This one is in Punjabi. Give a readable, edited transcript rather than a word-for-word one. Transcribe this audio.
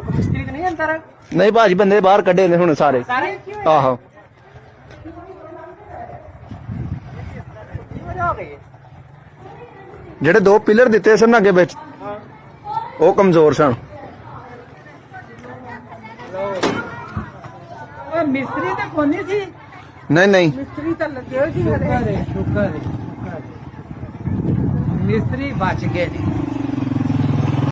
ਮਿਸਤਰੀ ਤੇ ਨਹੀਂ ਅੰਦਰ ਨਹੀਂ ਭਾਜੀ ਬੰਦੇ ਬਾਹਰ ਕੱਢੇ ਨੇ ਹੁਣ ਸਾਰੇ ਸਾਰੇ ਆਹੋ ਹੋ ਗਏ ਜਿਹੜੇ 2 ਪਿਲਰ ਦਿੱਤੇ ਸਨ ਅੱਗੇ ਵਿੱਚ ਉਹ ਕਮਜ਼ੋਰ ਸਨ ਮਿਸਤਰੀ ਤੇ ਕੋਨੀ ਸੀ ਨਹੀਂ ਮਿਸਤਰੀ ਤਾਂ ਲੱਗੇ ਹੋਏ ਸੀ ਸ਼ੁਕਰ ਹੈ ਮਿਸਤਰੀ ਬਚ ਗਏ ਨੇ